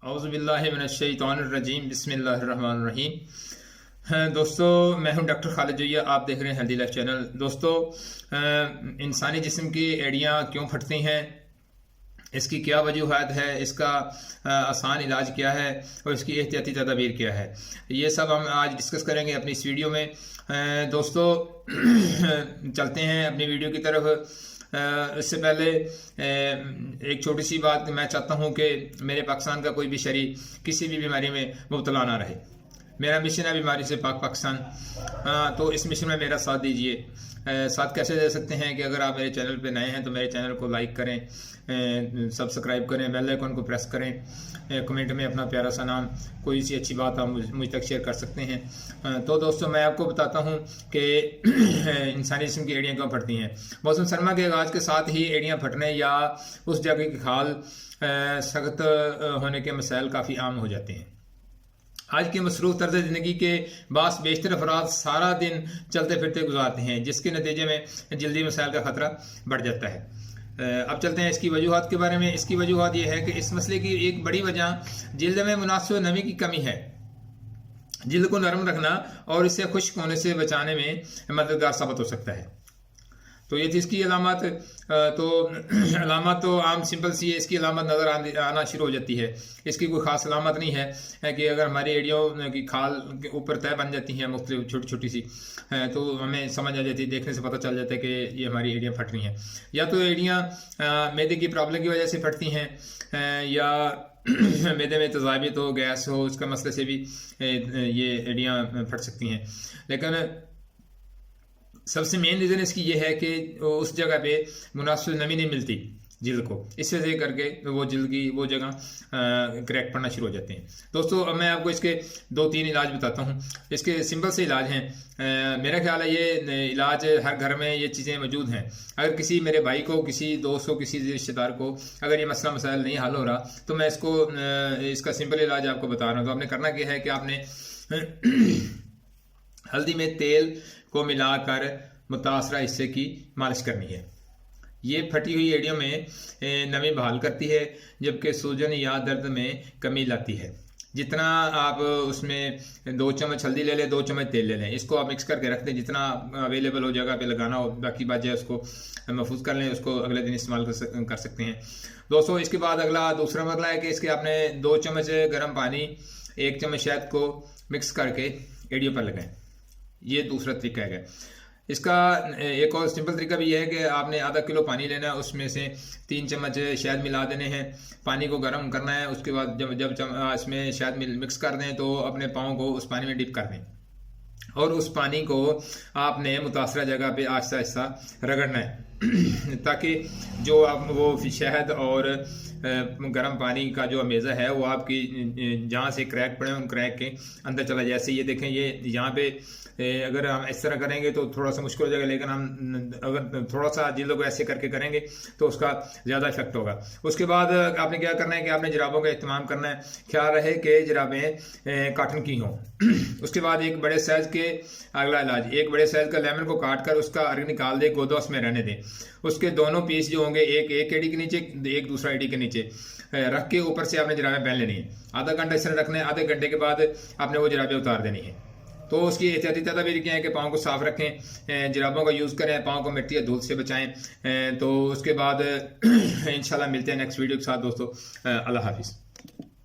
औज़ुबिल्लाहिमिनश्शैतानिर्रजीम बिस्मिल्लाहिर्रहमानिर्रहीम। दोस्तों, मैं हूं डॉक्टर खालिद जोया। आप देख रहे हैं हेल्दी लाइफ चैनल। दोस्तों, इंसानी जिस्म की एड़ियाँ क्यों फटती हैं, इसकी क्या वजूहत है, इसका आसान इलाज क्या है और इसकी एहतियाती तदाबीर क्या है, ये सब हम आज डिस्कस करेंगे अपनी इस वीडियो में। दोस्तों, चलते हैं अपनी वीडियो की तरफ। इससे पहले एक छोटी सी बात, मैं चाहता हूँ कि मेरे पाकिस्तान का कोई भी शहरी किसी भी बीमारी में मुब्तला ना रहे। मेरा मिशन है बीमारी से पाक पाकिस्तान। तो इस मिशन में मेरा साथ दीजिए। साथ कैसे दे सकते हैं कि अगर आप मेरे चैनल पे नए हैं तो मेरे चैनल को लाइक करें, सब्सक्राइब करें, बेल आइकन को प्रेस करें, कमेंट में अपना प्यारा सा नाम, कोई सी अच्छी बात आप मुझ तक शेयर कर सकते हैं। तो दोस्तों, मैं आपको बताता हूँ कि इंसानी जिस्म की एड़ियाँ क्यों फटती हैं। मौसम सरमा के आगाज के साथ ही एड़ियाँ फटने या उस जगह की खाल सख्त होने के मसाइल काफ़ी आम हो जाते हैं। आज की मसरूफ तर्ज ज़िंदगी के बास बेशतर अफराद सारा दिन चलते फिरते गुजारते हैं, जिसके नतीजे में जल्दी मसाइल का खतरा बढ़ जाता है। अब चलते हैं इसकी वजूहत के बारे में। इसकी वजूहत यह है कि इस मसले की एक बड़ी वजह जिल्द में मुनासिब नमी की कमी है। जिल्द को नरम रखना और इसे खुश्क होने से बचाने में मददगार साबित हो सकता है। तो ये थी इसकी अलामत। अलामत तो आम सिंपल सी है। इसकी अलामत नज़र आना शुरू हो जाती है। इसकी कोई ख़ास अलामत नहीं है कि अगर हमारी एड़ियों की खाल के ऊपर तय बन जाती हैं मुख्तलिफ छोटी छोटी सी, तो हमें समझ आ जाती है, देखने से पता चल जाता है कि ये हमारी एड़ियाँ फट रही हैं। या तो एड़ियाँ मैदे की प्रॉब्लम की वजह से फटती हैं, या मैदे में तजाबियत हो, गैस हो, उसका मसले से भी ये एड़ियाँ फट सकती हैं। लेकिन सबसे मेन रीज़न इसकी ये है कि उस जगह पे मुनासिब नमी नहीं मिलती जिल्द को, इस वजह करके वो जिल्द की वो जगह क्रैक पड़ना शुरू हो जाते हैं। दोस्तों, अब मैं आपको इसके 2-3 इलाज बताता हूँ। इसके सिंपल से इलाज हैं। मेरा ख्याल है ये इलाज हर घर में ये चीज़ें मौजूद हैं। अगर किसी मेरे भाई को, किसी दोस्त को, किसी रिश्तेदार को अगर ये मसला मसाइल नहीं हल हो रहा, तो मैं इसका सिंपल इलाज आपको बता रहा हूँ। तो आपने करना क्या है कि आपने हल्दी में तेल को मिलाकर मुतासरा हिस्से की मालिश करनी है। ये फटी हुई एड़ियों में नमी बहाल करती है, जबकि सूजन या दर्द में कमी लाती है। जितना आप उसमें 2 चम्मच हल्दी ले लें, 2 चम्मच तेल ले लें, इसको आप मिक्स करके रख दें। जितना अवेलेबल हो जगह पे लगाना हो, बाकी बात जो है उसको महफूज कर लें, उसको अगले दिन इस्तेमाल कर सकते हैं। दोस्तों, इसके बाद दूसरा मसला है कि इसके आपने 2 चम्मच गर्म पानी, 1 चम्मच शहद को मिक्स करके एड़ियों पर लगाएं। ये दूसरा तरीका है। इसका एक और सिंपल तरीका भी यह है कि आपने आधा किलो पानी लेना है, उसमें से 3 चम्मच शहद मिला देने हैं, पानी को गर्म करना है। उसके बाद जब इसमें शहद मिक्स कर दें तो अपने पाँव को उस पानी में डिप कर दें और उस पानी को आपने मुतासरा जगह पे आहिस्ता आहिस्ता रगड़ना है ताकि जो आप वो शहद और गर्म पानी का जो अमेज़ा है वो आपकी जहाँ से क्रैक पड़े उन क्रैक के अंदर चला जाए। जैसे ये देखें, ये यहाँ पे अगर हम इस तरह करेंगे तो थोड़ा सा मुश्किल हो जाएगा, लेकिन हम अगर थोड़ा सा जिल्द को ऐसे करके करेंगे तो उसका ज़्यादा इफेक्ट होगा। उसके बाद आपने क्या करना है कि आपने जुराबों का इस्तेमाल करना है। ख्याल रहे कि जुराबें कॉटन की हों। उसके बाद एक बड़े साइज़ के अगला इलाज, एक बड़े साइज़ का लेमन को काट कर उसका अर्ग निकाल दे, गोदा उसमें रहने दें। उसके दोनों पीस जो होंगे, एक एड़ी के नीचे, एक दूसरा एड़ी के नीचे रख के ऊपर से आपने जुराबें पहन लेनी है। आधा घंटा इस तरह रखना है। आधे घंटे के बाद आपने वो जुराबें उतार देनी है। तो उसकी एहतियाती तदाबीर क्या है कि पाँव को साफ रखें, जुराबों का यूज़ करें, पाँव को मिट्टी या धूल से बचाएं। तो उसके बाद इंशाल्लाह मिलते हैं नेक्स्ट वीडियो के साथ। दोस्तों, अल्लाह हाफिज़।